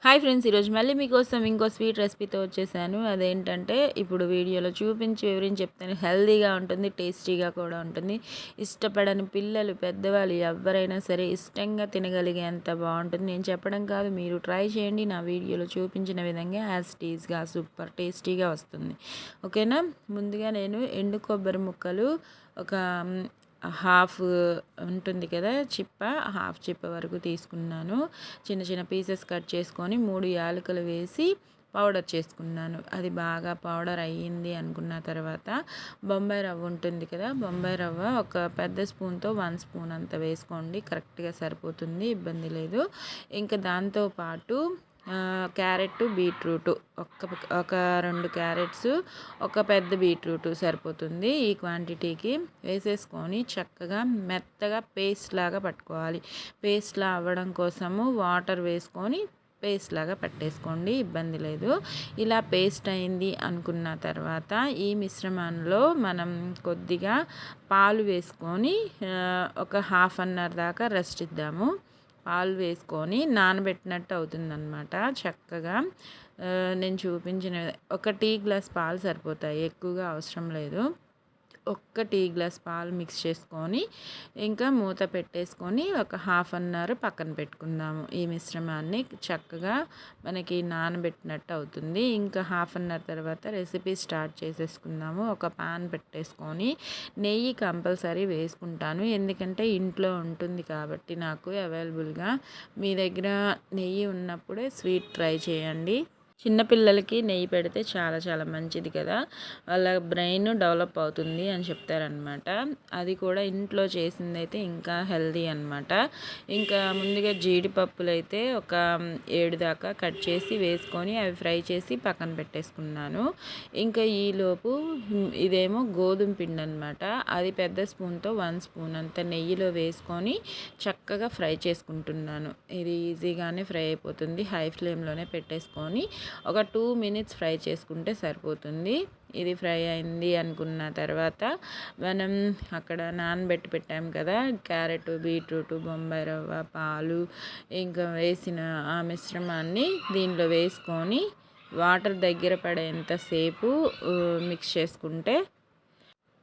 Hi friends, ఈరోజు మళ్ళీ మీకోసం ఇంకో స్వీట్ రెసిపీతో వచ్చేసాను. అదేంటంటే ఇప్పుడు వీడియోలో చూపించి వివరించి చెప్తాను. హెల్తీగా ఉంటుంది, టేస్టీగా కూడా ఉంటుంది. ఇష్టపడని పిల్లలు, పెద్దవాళ్ళు ఎవరైనా సరే ఇష్టంగా తినగలిగేంత బాగుంటుంది. నేను చెప్పడం కాదు, మీరు ట్రై చేయండి. నా వీడియోలో చూపించిన విధంగా యాజ్ టీజ్గా సూపర్ టేస్టీగా వస్తుంది. ఓకేనా. ముందుగా నేను ఎండు కొబ్బరి ముక్కలు ఒక హాఫ్ ఉంటుంది కదా చిప్ప, హాఫ్ చిప్ప వరకు తీసుకున్నాను. చిన్న చిన్న పీసెస్ కట్ చేసుకొని 3 యాలకులు వేసి పౌడర్ చేసుకున్నాను. అది బాగా పౌడర్ అయ్యింది అనుకున్న తర్వాత బొంబాయి రవ్వ ఉంటుంది కదా, బొంబాయి రవ్వ ఒక పెద్ద స్పూన్తో 1 స్పూన్ అంత వేసుకోండి. కరెక్ట్గా సరిపోతుంది, ఇబ్బంది లేదు. ఇంకా దాంతోపాటు క్యారెట్, బీట్రూట్ ఒక 2 క్యారెట్స్, ఒక పెద్ద బీట్రూట్ సరిపోతుంది. ఈ క్వాంటిటీకి వేసేసుకొని చక్కగా మెత్తగా పేస్ట్ లాగా పట్టుకోవాలి. పేస్ట్లా అవ్వడం కోసము వాటర్ వేసుకొని పేస్ట్ లాగా పట్టేసుకోండి, ఇబ్బంది లేదు. ఇలా పేస్ట్ అయింది అనుకున్న తర్వాత ఈ మిశ్రమంలో మనం కొద్దిగా పాలు వేసుకొని ఒక హాఫ్ అన్ అవర్ దాకా రెస్ట్ ఇద్దాము. పాలు వేసుకొని నానబెట్టినట్టు అవుతుందన్నమాట. చక్కగా నేను చూపించిన ఒక టీ గ్లాస్ పాలు సరిపోతాయి, ఎక్కువగా అవసరం లేదు. ఒక్క టీ గ్లాస్ పాలు మిక్స్ చేసుకొని ఇంకా మూత పెట్టేసుకొని ఒక హాఫ్ అన్ అవర్ పక్కన పెట్టుకుందాము. ఈ మిశ్రమాన్ని చక్కగా మనకి నానబెట్టినట్టు అవుతుంది. ఇంకా హాఫ్ అన్ అవర్ తర్వాత రెసిపీ స్టార్ట్ చేసేసుకుందాము. ఒక పాన్ పెట్టేసుకొని నెయ్యి కంపల్సరీ వేసుకుంటాను, ఎందుకంటే ఇంట్లో ఉంటుంది కాబట్టి నాకు అవైలబుల్గా. మీ దగ్గర నెయ్యి ఉన్నప్పుడే స్వీట్ ట్రై చేయండి. చిన్నపిల్లలకి నెయ్యి పెడితే చాలా చాలా మంచిది కదా, వాళ్ళ బ్రెయిన్ డెవలప్ అవుతుంది అని చెప్తారనమాట. అది కూడా ఇంట్లో చేసింది అయితే ఇంకా హెల్దీ అనమాట. ఇంకా ముందుగా జీడిపప్పులు అయితే ఒక 7 దాకా కట్ చేసి వేసుకొని అవి ఫ్రై చేసి పక్కన పెట్టేసుకున్నాను. ఇంకా ఈలోపు ఇదేమో గోధుమ పిండి అనమాట. అది పెద్ద స్పూన్తో 1 స్పూన్ అంత నెయ్యిలో వేసుకొని చక్కగా ఫ్రై చేసుకుంటున్నాను. ఇది ఈజీగానే ఫ్రై అయిపోతుంది. హై ఫ్లేమ్లోనే పెట్టేసుకొని ఒక 2 మినిట్స్ ఫ్రై చేసుకుంటే సరిపోతుంది. ఇది ఫ్రై అయింది అనుకున్న తర్వాత మనం అక్కడ నానబెట్టి పెట్టాం కదా క్యారెట్, బీట్రూట్, బొంబాయి రవ్వ, పాలు ఇంకా వేసిన ఆ మిశ్రమాన్ని దీనిలో వేసుకొని వాటర్ దగ్గర పడేంతసేపు మిక్స్ చేసుకుంటే,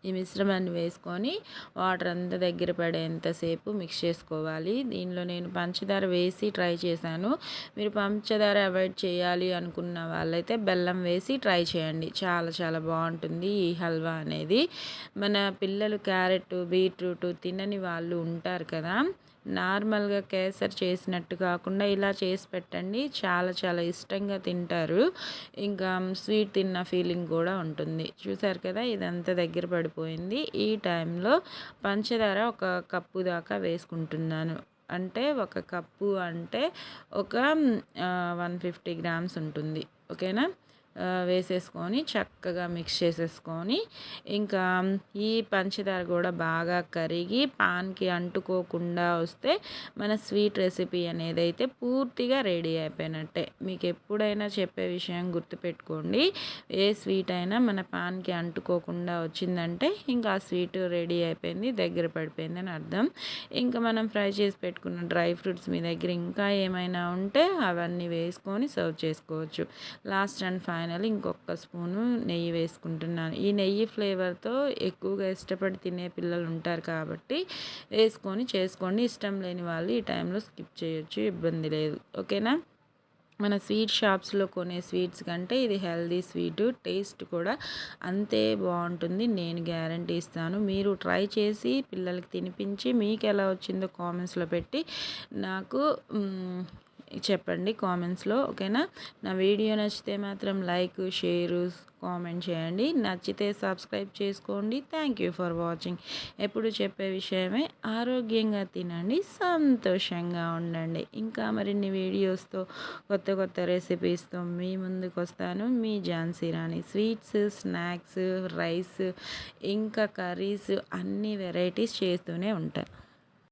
ఈ మిశ్రమాన్ని వేసుకొని వాటర్ అంతా దగ్గర పడేంతసేపు మిక్స్ చేసుకోవాలి. దీనిలో నేను పంచదార వేసి ట్రై చేశాను. మీరు పంచదార అవాయిడ్ చేయాలి అనుకున్న వాళ్ళైతే బెల్లం వేసి ట్రై చేయండి. చాలా చాలా బాగుంటుంది ఈ హల్వా అనేది. మన పిల్లలు క్యారెట్, బీట్రూట్ తినని వాళ్ళు ఉంటారు కదా, నార్మల్గా కేసరి చేసినట్టు కాకుండా ఇలా చేసి పెట్టండి, చాలా చాలా ఇష్టంగా తింటారు. ఇంకా స్వీట్ తిన్న ఫీలింగ్ కూడా ఉంటుంది. చూసారు కదా, ఇదంతా దగ్గర పడిపోయింది. ఈ టైంలో పంచదార ఒక కప్పు దాకా వేసుకుంటున్నాను. అంటే ఒక కప్పు అంటే ఒక 150 గ్రామ్స్ ఉంటుంది. ఓకేనా. వేసేసుకొని చక్కగా మిక్స్ చేసేసుకొని ఇంకా ఈ పంచదార కూడా బాగా కరిగి పాన్కి అంటుకోకుండా వస్తే మన స్వీట్ రెసిపీ అనేది అయితే పూర్తిగా రెడీ అయిపోయినట్టే. మీకు ఎప్పుడైనా చెప్పే విషయం గుర్తుపెట్టుకోండి, ఏ స్వీట్ అయినా మన పాన్కి అంటుకోకుండా వచ్చిందంటే ఇంకా ఆ స్వీట్ రెడీ అయిపోయింది, దగ్గర పడిపోయింది అని అర్థం. ఇంకా మనం ఫ్రై చేసి పెట్టుకున్న డ్రై ఫ్రూట్స్ మీ దగ్గర ఇంకా ఏమైనా ఉంటే అవన్నీ వేసుకొని సర్వ్ చేసుకోవచ్చు. లాస్ట్ అండ్ ఫైనల్ ఇంకొక స్పూను నెయ్యి వేసుకుంటున్నాను. ఈ నెయ్యి ఫ్లేవర్తో ఎక్కువగా ఇష్టపడి తినే పిల్లలు ఉంటారు కాబట్టి వేసుకొని చేసుకోండి. ఇష్టం లేని వాళ్ళు ఈ టైంలో స్కిప్ చేయొచ్చు, ఇబ్బంది లేదు. ఓకేనా. మన స్వీట్ షాప్స్లో కొనే స్వీట్స్ కంటే ఇది హెల్దీ స్వీటు, టేస్ట్ కూడా అంతే బాగుంటుంది, నేను గ్యారంటీ ఇస్తాను. మీరు ట్రై చేసి పిల్లలకి తినిపించి మీకు ఎలా వచ్చిందో కామెంట్స్లో పెట్టి నాకు చెప్పండి కామెంట్స్లో. ఓకేనా. నా వీడియో నచ్చితే మాత్రం లైక్, షేరు, కామెంట్ చేయండి. నచ్చితే సబ్స్క్రైబ్ చేసుకోండి. Thank you for watching. ఎప్పుడు చెప్పే విషయమే, ఆరోగ్యంగా తినండి, సంతోషంగా ఉండండి. ఇంకా మరిన్ని వీడియోస్తో కొత్త కొత్త రెసిపీస్తో మీ ముందుకు వస్తాను. మీ ఝాన్సీ రాణి. స్వీట్స్, స్నాక్స్, రైస్ ఇంకా కర్రీస్ అన్ని వెరైటీస్ చేస్తూనే ఉంటాను.